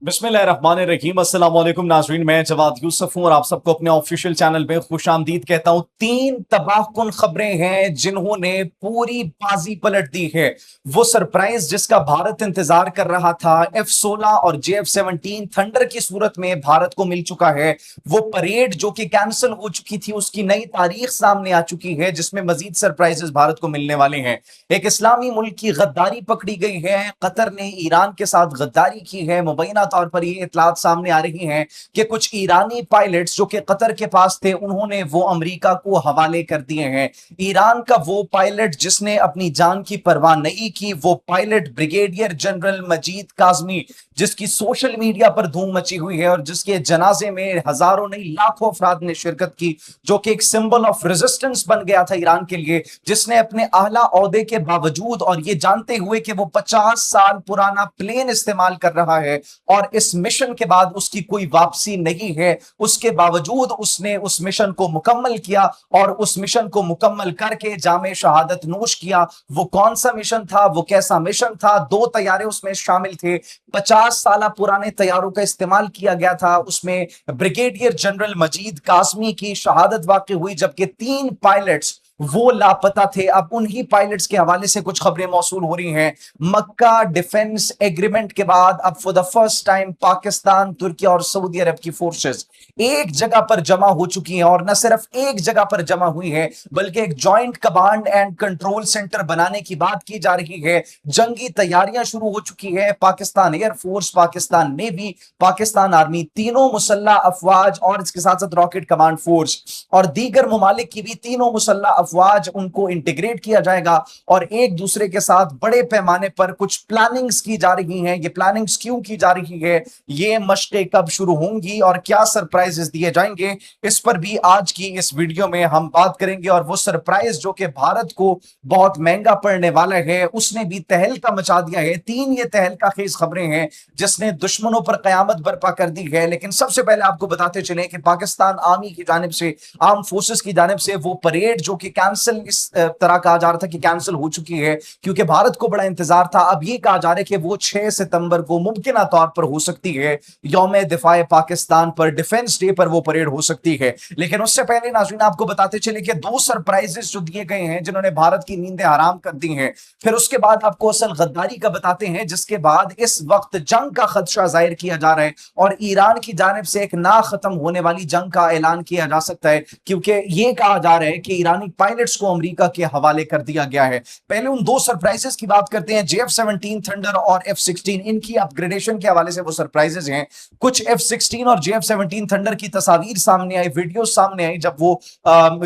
बिस्मिल्लाहिर्रहमानिर्रहीम। अस्सलाम वालेकुम नाज़रीन, मैं जवाद यूसुफ हूं और आप सबको अपने ऑफिशियल चैनल में खुशामदीद कहता हूं। तीन तबाहकुन खबरें हैं जिन्होंने पूरी बाजी पलट दी है। वो सरप्राइज जिसका भारत इंतजार कर रहा था, F-16 और JF-17 थंडर की सूरत में भारत को मिल चुका है। वो परेड जो कि कैंसिल हो चुकी थी, उसकी नई तारीख सामने आ चुकी है, जिसमें मजीद सरप्राइजेस भारत को मिलने वाले हैं। एक इस्लामी मुल्क की गद्दारी पकड़ी गई है। कतर ने ईरान के साथ गद्दारी की है। मुबैना तौर पर ये इतलात सामने आ रही हैं कि कुछ ईरानी पायलट्स जो कि कतर के पास थे, उन्होंने वो अमेरिका को हवाले कर दिए हैं। ईरान का वो पायलट जिसने अपनी जान की परवाह नहीं की, वो पायलट ब्रिगेडियर जनरल मजीद काजमी, जिसकी सोशल मीडिया पर धूम मची हुई है और जिसके जनाजे में हजारों नहीं लाखों अफराद ने शिरकत की, जो कि एक सिंबल ऑफ रेजिस्टेंस बन गया था ईरान के लिए, जिसने अपने आला ओहदे के बावजूद और ये जानते हुए कि वो 50 साल पुराना प्लेन इस्तेमाल कर रहा है और इस मिशन के बाद उसकी कोई वापसी नहीं है, उसके बावजूद उसने उस मिशन को मुकम्मल किया और उस मिशन को मुकम्मल करके जामे शहादत नोश किया। वो कौन सा मिशन था, वो कैसा मिशन था? 2 तैयारे उसमें शामिल थे। 50 साल पुराने तैयारों का इस्तेमाल किया गया था। उसमें ब्रिगेडियर जनरल मजीद कासमी की शहादत वाकई हुई, जबकि 3 पायलट्स वो लापता थे। अब उन्हीं पायलट्स के हवाले से कुछ खबरें मौसूल हो रही हैं। मक्का डिफेंस एग्रीमेंट के बाद अब for the first time Pakistan, तुर्की और सऊदी अरब की फोर्सेस एक जगह पर जमा हो चुकी हैं, और न सिर्फ एक जगह पर जमा हुई है, बल्कि एक joint command and control centre बनाने की बात की जा रही है। जंगी तैयारियां शुरू हो चुकी है। Pakistan air force, Pakistan navy, Pakistan army, तीनों मुसल्ला अफवाज और इसके साथ साथ रॉकेट कमांड फोर्स और दीगर ममालिक की भी तीनों मुसल्ला अफवाज, उनको इंटीग्रेट किया जाएगा और एक दूसरे के साथ बड़े पैमाने पर कुछ प्लानिंग्स की जा रही हैं। ये प्लानिंग्स क्यों की जा रही है, ये मशक़ें कब शुरू होंगी और क्या सरप्राइजेस दिए जाएंगे, इस पर भी आज की इस वीडियो में हम बात करेंगे। और वो सरप्राइज जो कि भारत को बहुत महंगा पड़ने वाला है, उसने भी तहलका मचा दिया है। 3 ये तहलका खेज खबरें हैं जिसने दुश्मनों पर कयामत बर्पा कर दी है। लेकिन सबसे पहले आपको बताते चले कि पाकिस्तान आर्मी की जानिब से, आर्म फोर्सेस की जानिब से वो परेड जो कि कैंसिल इस तरह कहा जा रहा था कि कैंसिल हो चुकी है, क्योंकि भारत को बड़ा इंतजार था। अब ये कहा जा रहा है कि वो 6 सितंबर को मुमकिन तौर पर हो सकती है, यौम दिफाए पाकिस्तान पर, डिफेंस डे पर वो परेड हो सकती है। लेकिन उससे पहले नाज़रीन आपको बताते चले कि 2 सरप्राइजेस जो दिए गए हैं जिन्होंने भारत की नींदें हराम कर दी हैं। फिर उसके बाद आपको असल गद्दारी का बताते हैं, जिसके बाद इस वक्त जंग का खदशा जाहिर किया जा रहा है और ईरान की जानिब से एक ना खत्म होने वाली जंग का ऐलान किया जा सकता है, क्योंकि यह कहा जा रहा है कि ईरानी पायलट्स को अमेरिका के हवाले कर दिया गया है। पहले उन 2 सरप्राइजेस की बात करते हैं, JF-17 थंडर और F-16, इनकी अपग्रेडेशन के हवाले से वो सरप्राइजेस हैं। कुछ F-16 और JF-17 थंडर की तस्वीर सामने आई, वीडियो सामने आई, जब वो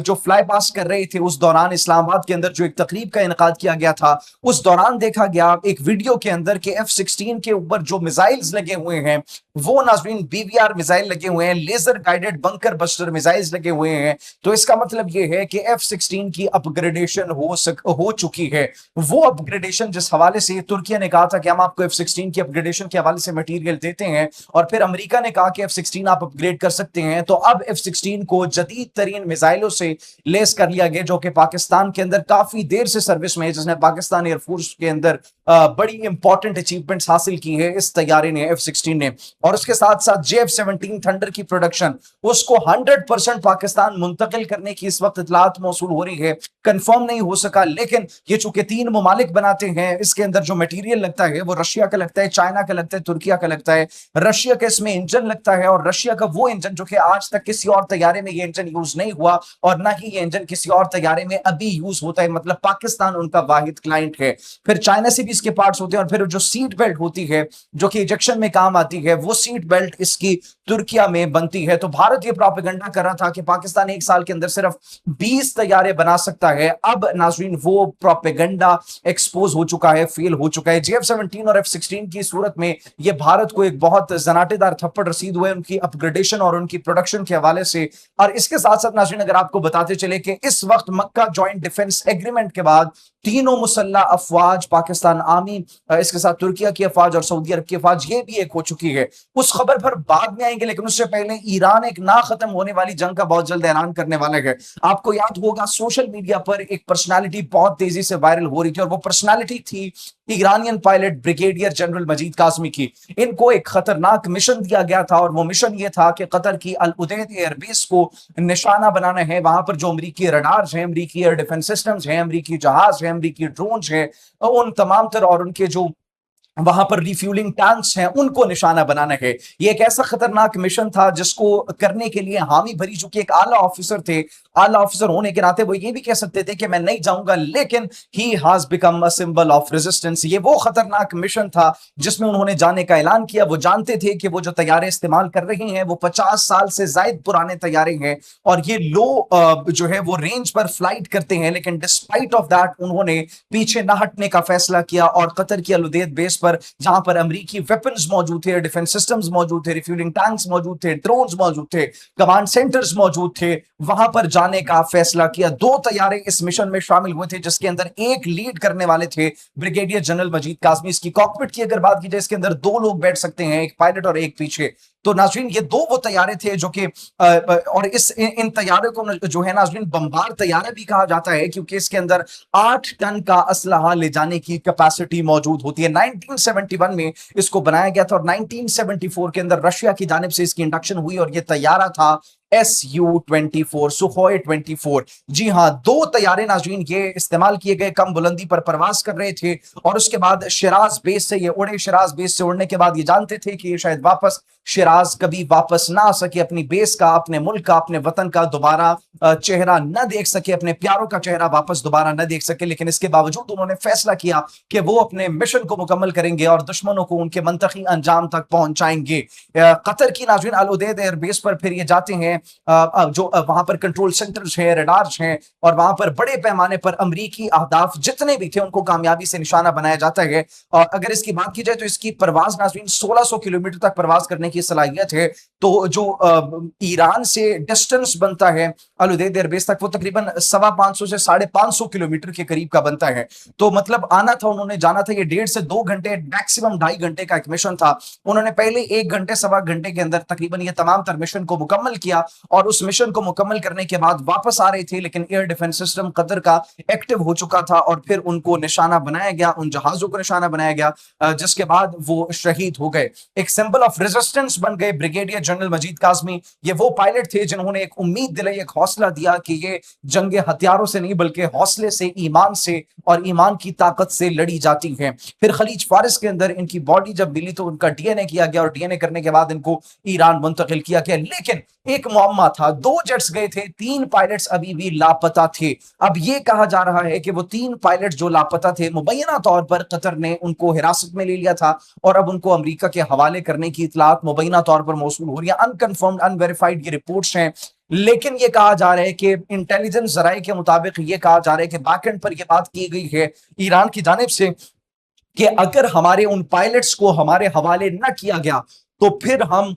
जो फ्लाई पास कर रहे थे उस दौरान इस्लामाबाद के अंदर जो एक तकरीब का इनकाद किया गया था, उस दौरान देखा गया एक वीडियो के अंदर कि F-16 के ऊपर जो मिसाइल्स लगे हुए हैं वो नाज़रीन BVR मिसाइल लगे हुए हैं, laser guided bunker buster missiles लगे हुए हैं। तो इसका मतलब यह है कि F-16 की अपग्रेडेशन हो चुकी है। वो अपग्रेडेशन जिस हवाले से तुर्की ने कहा था कि हम आपको F-16 की अपग्रेडेशन के हवाले से मटेरियल देते हैं, और फिर अमेरिका ने कहा कि F-16 आप अपग्रेड कर सकते हैं, तो अब F-16 को जदीद तरीन मिसाइलों से लेस कर लिया गया, जो कि पाकिस्तान के अंदर काफी देर से सर्विस में है, जिसने पाकिस्तान एयरफोर्स के अंदर बड़ी इंपॉर्टेंट अचीवमेंट्स हासिल की है इस तैयारी ने, F-16 ने। और उसके साथ साथ JF-17 थंडर की प्रोडक्शन उसको 100% पाकिस्तान मुंतकिल करने की इस वक्त इतलात मौसूल हो रही है। कंफर्म नहीं हो सका, लेकिन ये चूंकि 3 ममालिक बनाते हैं, इसके अंदर जो मटेरियल लगता है वो रशिया का लगता है, चाइना का लगता है, तुर्किया का लगता है। रशिया का इसमें इंजन लगता है, और रशिया का वो इंजन जो कि आज तक किसी और तैयारे में ये इंजन यूज नहीं हुआ और ना ही ये इंजन किसी और तैयारे में अभी यूज होता है, मतलब पाकिस्तान उनका वाहिद क्लाइंट है। फिर चाइना से भी इसके पार्ट्स होते हैं, और फिर जो सीट बेल्ट होती है जो कि इजेक्शन में काम आती है, वो सीट बेल्ट इसकी तुर्किया में बनती है। तो भारत ये प्रोपेगेंडा कर रहा था कि पाकिस्तान 1 साल के अंदर सिर्फ 20 तैयारे बना सकता है। अब नाज़रीन वो प्रोपेगेंडा एक्सपोज हो चुका है, फेल हो चुका है। JF-17 और F-16 की सूरत में ये भारत को एक बहुत जनाटेदार थप्पड़ रसीद हुए उनकी अपग्रेडेशन और उनकी प्रोडक्शन के हवाले से। और इसके साथ साथ नाज़रीन अगर आपको बताते चले कि इस वक्त मक्का जॉइंट डिफेंस एग्रीमेंट के बाद तीनों मुसल्ला अफवाज, पाकिस्तान आर्मी, इसके साथ तुर्किया की अफवाज और सऊदी अरब की अफवाज, ये भी एक हो चुकी है। उस खबर पर बाद में आएंगे, लेकिन उससे पहले ईरान एक ना खत्म होने वाली जंग का बहुत जल्द ऐलान करने वाला है। आपको याद होगा सोशल मीडिया पर एक पर्सनालिटी बहुत तेजी से वायरल हो रही थी, और वो पर्सनालिटी थी ईरानियन पायलट ब्रिगेडियर जनरल मजीद काज़मी की। इनको एक खतरनाक मिशन दिया गया था, और वो मिशन ये था कि कतर की अल उदैद एयरबेस को निशाना बनाना है। वहां पर जो अमरीकी रडार्स हैं, अमरीकी एयर डिफेंस सिस्टम्स हैं, अमरीकी जहाज हैं, अमरीकी ड्रोन हैं, उन तमाम तरह, और उनके जो वहां पर रिफ्यूलिंग टैंक्स हैं, उनको निशाना बनाना है। ये एक ऐसा खतरनाक मिशन था जिसको करने के लिए हामी भरी, चूंकि एक आला ऑफिसर थे, आला ऑफिसर होने के नाते वो ये भी कह सकते थे कि मैं नहीं जाऊंगा, लेकिन he has become a symbol of resistance. ये वो खतरनाक मिशन था जिसमें उन्होंने जाने का ऐलान किया। वो जानते थे कि वो जो तैयारे इस्तेमाल कर रहे हैं वो 50 साल से ज्यादा पुराने तैयारे हैं, और ये लो जो है वो रेंज पर फ्लाइट करते हैं, लेकिन डिस्पाइट ऑफ दैट उन्होंने पीछे न हटने का फैसला किया, और कतर की अल उदैद बेस पर, जहां पर अमेरिकी वेपन्स मौजूद थे, डिफेंस सिस्टम्स मौजूद थे, रिफ्यूलिंग टैंक्स मौजूद थे, ड्रोन्स मौजूद थे, कमांड सेंटर्स मौजूद थे, वहां पर जाने का फैसला किया। 2 तैयारे इस मिशन में शामिल हुए थे, जिसके अंदर एक लीड करने वाले थे ब्रिगेडियर जनरल मजीद काज़मी। इसकी कॉकपिट की अगर बात की जाए, इसके अंदर 2 लोग बैठ सकते हैं, एक पायलट और एक पीछे। तो नाजरीन, ये 2 वो तैयारे थे जो कि और इन तैयारों को जो है नाजरीन बम्बार तैयारा भी कहा जाता है, क्योंकि इसके अंदर 8 टन का असलहा ले जाने की कैपेसिटी मौजूद होती है। 1971 में इसको बनाया गया था, और 1974 के अंदर रशिया की जानिब से इसकी इंडक्शन हुई, और यह तैयारा था SU-24, सुखोई 24। जी हां, 2 तैयारे नाजरीन ये इस्तेमाल किए गए, कम बुलंदी पर प्रवास कर रहे थे, और उसके बाद शिराज बेस से ये उड़े। शिराज बेस से उड़ने के बाद ये जानते थे कि ये शायद वापस शिराज कभी वापस ना आ सके, अपनी बेस का, अपने मुल्क का, अपने वतन का दोबारा चेहरा न देख सके, अपने प्यारों का चेहरा वापस दोबारा न देख सके। लेकिन इसके बावजूद उन्होंने फैसला किया कि वो अपने मिशन को मुकम्मल करेंगे और दुश्मनों को उनके मंतकी अंजाम तक पहुंचाएंगे। कतर की नाजरीन अल उदैद एयरबेस पर फिर ये जाते हैं, जो वहां पर कंट्रोल सेंटर्स हैं, रडार्स हैं, और वहां पर बड़े पैमाने पर अमरीकी अहदाफ जितने भी थे उनको कामयाबी से निशाना बनाया जाता है। और अगर इसकी बात की जाए तो इसकी परवाज नाजरीन 1600 किलोमीटर तक परवाज करने की सलाहियत है। तो जो ईरान से डिस्टेंस बनता है अल उदैद एयरबेस तक, वो तकरीबन 550 से 550 किलोमीटर के करीब का बनता है। तो मतलब आना था, उन्होंने जाना था, ये 1.5 से 2 घंटे, मैक्सिमम 2.5 घंटे का एक मिशन था। उन्होंने पहले 1 घंटे, सवा घंटे के अंदर तकरीबन ये तमाम तर मिशन को मुकम्मल किया, और उस मिशन को मुकम्मल करने के बाद वापस आ रहे थे, लेकिन एयर डिफेंस सिस्टम कतर का एक्टिव हो चुका था, और फिर उनको निशाना बनाया गया, उन जहाजों को निशाना बनाया गया, जिसके बाद वो शहीद हो गए। एक सिंबल ऑफ रेजिस्टेंस बन गए ब्रिगेडियर जनरल मजीद काज़मी। ये वो पायलट थे जिन्होंने एक उम्मीद दिलाई, एक हौसला दिया कि ये जंग हथियारों से नहीं बल्कि हौसले से, ईमान से और ईमान की ताकत से लड़ी जाती है। फिर खलीज फारिस के अंदर इनकी बॉडी जब मिली तो उनका डीएनए किया गया, और डीएनए करने के बाद इनको ईरान मुंतकिल किया गया। लेकिन एक मुअम्मा था, 2 जेट्स गए थे, 3 पायलट्स अभी भी लापता थे। अब ये कहा जा रहा है कि वो 3 पायलट जो लापता थे, मुबैना तौर पर कतर ने उनको हिरासत में ले लिया था, और अब उनको अमेरिका के हवाले करने की इतलात मुबैना तौर पर मौसूल हो रही है। अनकन्फर्म्ड, अनवेरिफाइड ये रिपोर्ट्स हैं, लेकिन ये कहा जा रहा है कि इंटेलिजेंस जराये के मुताबिक ये कहा जा रहा है कि बैकएंड पर यह बात की गई है ईरान की जानिब से कि अगर हमारे उन पायलट्स को हमारे हवाले न किया गया तो फिर हम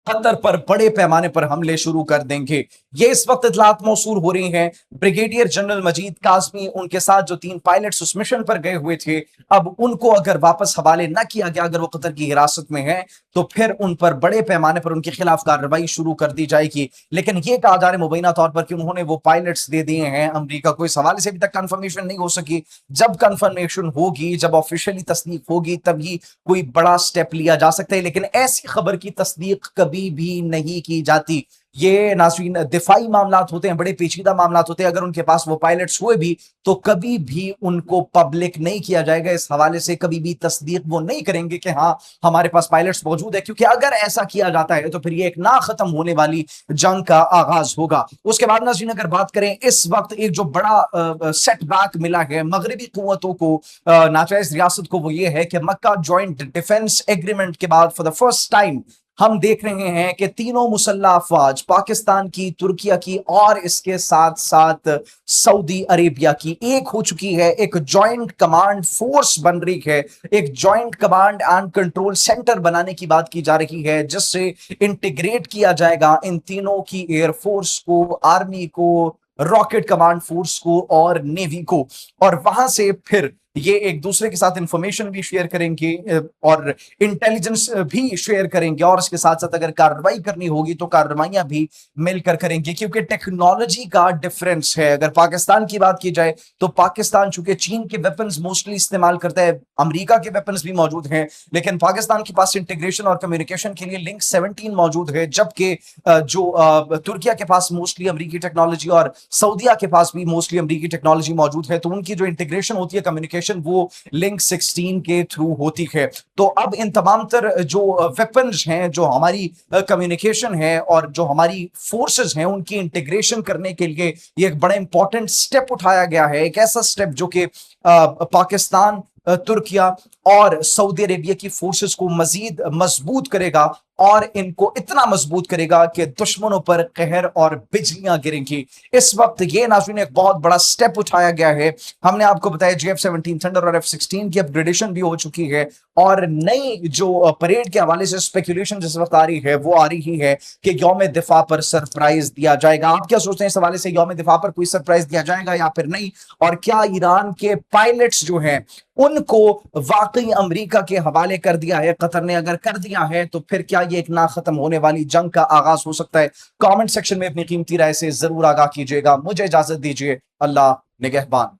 कतर पर बड़े पैमाने पर हमले शुरू कर देंगे। ये इस वक्त इतलात मौसूल हो रही हैं। ब्रिगेडियर जनरल मजीद काज़मी, उनके साथ जो 3 पायलट्स उस मिशन पर गए हुए थे, अब उनको अगर वापस हवाले न किया गया, अगर वो कतर की हिरासत में है, तो फिर उन पर बड़े पैमाने पर उनके खिलाफ कार्रवाई शुरू कर दी जाएगी। लेकिन यह कहा जा रहा है मुबैना तौर पर कि उन्होंने वो पायलट्स दे दिए हैं अमेरिका को। इस हवाले से अभी तक कंफर्मेशन नहीं हो सकी। जब कंफर्मेशन होगी, जब ऑफिशियली तस्दीक होगी, तभी कोई बड़ा स्टेप लिया जा सकता है। लेकिन ऐसी खबर की तस्दीक कभी भी नहीं की जाती। ये नाज़रीन दिफाई मामलात होते हैं, बड़े पेचीदा मामलात होते हैं। अगर उनके पास वो पायलट्स हुए भी तो कभी भी उनको पब्लिक नहीं किया जाएगा। इस हवाले से कभी भी तस्दीक वो नहीं करेंगे कि हाँ हमारे पास पायलट्स मौजूद है, क्योंकि अगर ऐसा किया जाता है तो फिर ये एक ना खत्म होने वाली जंग का आगाज होगा। उसके बाद नाज़रीन अगर बात करें, इस वक्त एक जो बड़ा सेटबैक मिला है मगरबी कुव्वतों को, नाजायज रियासत को, वो ये है कि मक्का जॉइंट डिफेंस एग्रीमेंट के बाद फॉर द फर्स्ट टाइम हम देख रहे हैं कि तीनों मुसल्ला अफवाज, पाकिस्तान की, तुर्किया की और इसके साथ साथ सऊदी अरेबिया की, एक हो चुकी है। एक जॉइंट कमांड फोर्स बन रही है, एक joint command and control centre बनाने की बात की जा रही है, जिससे इंटीग्रेट किया जाएगा इन तीनों की एयरफोर्स को, आर्मी को, रॉकेट कमांड फोर्स को और नेवी को, और वहां से फिर ये एक दूसरे के साथ इंफॉर्मेशन भी शेयर करेंगे और इंटेलिजेंस भी शेयर करेंगे, और इसके साथ साथ अगर कार्रवाई करनी होगी तो कार्रवाइयां भी मिलकर करेंगे, क्योंकि टेक्नोलॉजी का डिफरेंस है। अगर पाकिस्तान की बात की जाए तो पाकिस्तान चूंकि चीन के वेपन्स मोस्टली इस्तेमाल करता है, अमेरिका के वेपन्स भी मौजूद हैं, लेकिन पाकिस्तान के पास इंटीग्रेशन और कम्युनिकेशन के लिए लिंक 17 मौजूद है, जबकि तुर्किया के पास मोस्टली अमेरिकी टेक्नोलॉजी और सऊदीया के पास भी मोस्टली अमेरिकी टेक्नोलॉजी मौजूद है। तो उनकी जो इंटीग्रेशन होती है कम्युनिकेशन, वो लिंक 16 के थ्रू होती है। तो अब इन तमाम तर जो वेपन्स हैं, जो हमारी कम्युनिकेशन है और जो हमारी फोर्सेस हैं, उनकी इंटीग्रेशन करने के लिए ये एक बड़ा इंपॉर्टेंट स्टेप उठाया गया है। एक ऐसा स्टेप जो कि पाकिस्तान, तुर्किया और सऊदी अरेबिया की फोर्सेस को मजीद मजबूत करेगा, और इनको इतना मजबूत करेगा कि दुश्मनों पर कहर और बिजलियां गिरेंगी। इस वक्त ये नाज़रीन एक बहुत बड़ा स्टेप उठाया गया है। हमने आपको बताया JF-17 थंडर और F-16 की अपग्रेडेशन भी हो चुकी है, और नई जो परेड के हवाले से स्पेकुलेशन जिस वक्त आ रही है वो आ रही है कि यौम दिफा पर सरप्राइज दिया जाएगा। आप क्या सोचते हैं इस हवाले से? यौम दिफा पर कोई सरप्राइज दिया जाएगा या फिर नहीं? और क्या ईरान के पायलट्स जो हैं उनको वाकई अमेरिका के हवाले कर दिया है कतर ने? अगर कर दिया है तो फिर क्या ये एक ना खत्म होने वाली जंग का आगाज हो सकता है? कमेंट सेक्शन में अपनी कीमती राय से जरूर आगाह कीजिएगा। मुझे इजाजत दीजिए। अल्लाह निगहबान।